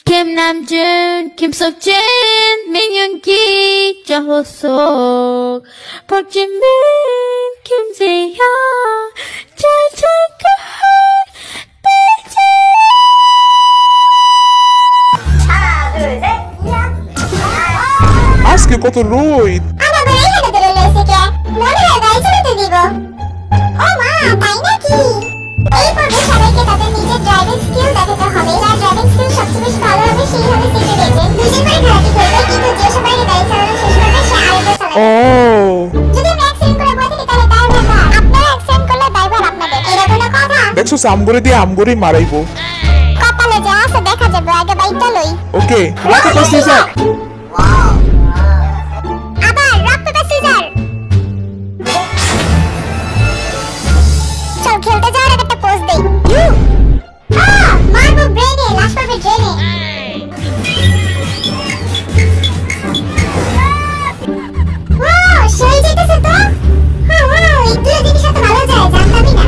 Kim Namjoon, Kim Seokjin, Min Yoongi, Jung Ho-seok, Park Jimin, Kim Jae-hyun, Jang Jae-geun, আজকে কত রোদ। আমার ভাই হাতে ধরে লইছে কে মনে হয় গাড়ি চালাতে দিব। ও মা তাই নাকি? এই পর্বে সবাইকে তাদের নিজের ড্রাইভিং স্কিল দেখাতে হবে। যার ড্রাইভিং স্কিল সবচেয়ে বেশি ভালো হবে সেই হবে সিক্রেট এজেন্ট। দুজন করে খেলাটি করবে কিন্তু যে সবাই গাড়ি চালানো শেষ করবে সে আরেকবার চালাবে। যদি আমরা অ্যাক্সিডেন্ট করে বসে থাকি তাহলে দায়ভার কার? আপনারা অ্যাক্সিডেন্ট করলে দায়ভার আপনাদের। এটা কোনো কথা? দেখছো আমগরে দিয়ে আমগরে মারাইবো। কপালে যা আছে দেখা যাবে, আগে বাইকটা লই। ওকে রাখো তো সিজার। আবার রক্ত পে সিজার। চল খেলতে যাওয়ার আগে একটা পোজ দেই। মারবো ব্রেনে, লাশ পাবে ট্রেনে। সেই যেতেছে তো। এগুলো জিনিস এত ভালো যায় জানতামই না।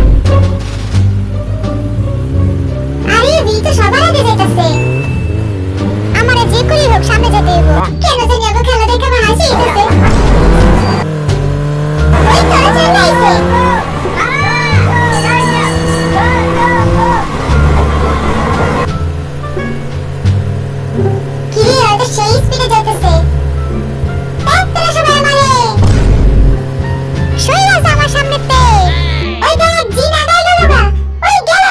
আরে এই তো সবার আগে যাইতেছে। আমারে যে করি হোক সামনে যেতে হইব। কেন জানি আগে খেলা দেখে আমার হাসি এসেছে। ওই তো চলে আইছে। কি রে এটা সেই স্পিডে যাইতেছে। তাড়াতাড়ি সবাই মারে। সই আছে আমার সামনেতে। ওই দেখ জিনা গাইলো বাবা। ওই গেল।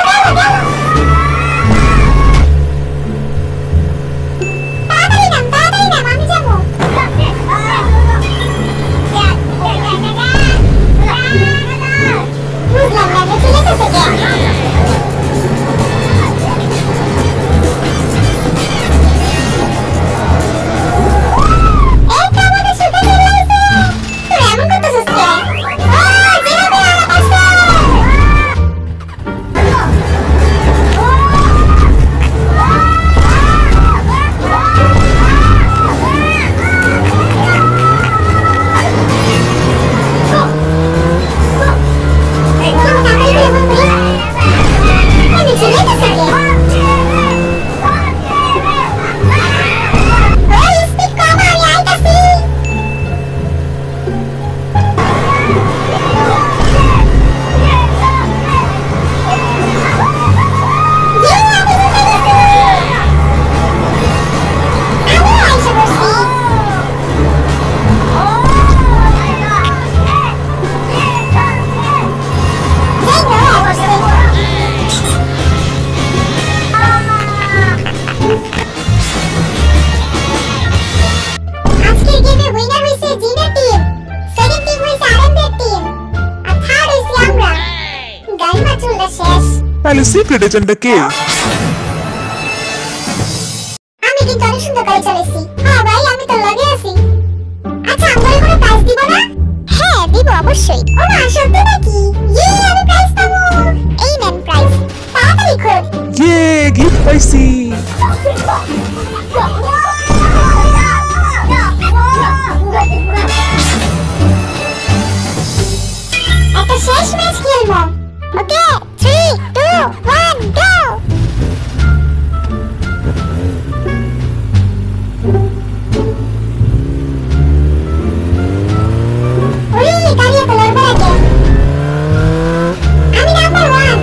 তাহলে সিক্রেট এজেন্টটা কে? আমি কিন্তু অনেক সুন্দর গাড়ি চালাইছি। হ্যাঁ ভাই আমি তো লগে আছি। আচ্ছা আমাদের কোনো প্রাইজ দিব না? হ্যাঁ দিব অবশ্যই। ও মা সত্যি নাকি? আমি প্রাইজ পাবো। এই নেন প্রাইজ। তাড়াতাড়ি খোল। গিফট পাইছি। একটা শেষ ম্যাচ খেলবো। ওকে 3 2 1 গো। ওই গাড়ি তো লড়বে আগে। আমি নাম্বার 1।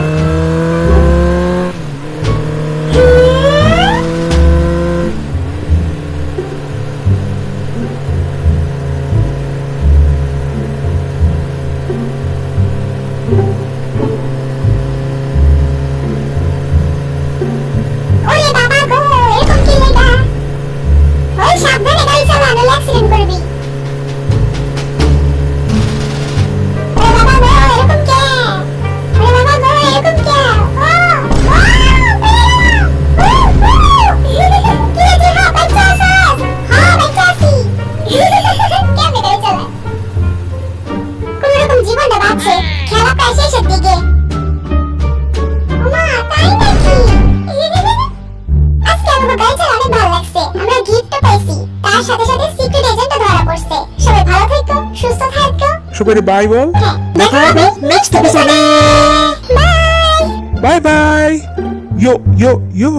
ওরে বাবা গো এরকম কি লেগা? ওই সাবধানে গাড়ি চালা নাহলে অ্যাক্সিডেন্ট করবি। ওরে বাবা গো এরকম কে? ওরে বাবা গো এরকম কে? কি রে তুই বাইক চালাস? হ্যাঁ বাইক চালাসি। কেমনে গাড়ি চালা? কোনরকম জীবনটা বাঁচছে। খেলা প্রায় শেষের দিকে। ওমা তাই নাকি? আজকে আমার গাড়ি চালা অনেক ভালো লাগছে। আমরা গিফটও পাইছি। তার সাথে সাথে সিক্রেট এজেন্টও ধরা পড়ছে। সবাই ভালো থাকো, সুস্থ থাকো। সবাই বাই বল। দেখা হবে নেক্সট এপিসোডে। বাই। Bye bye. Yo.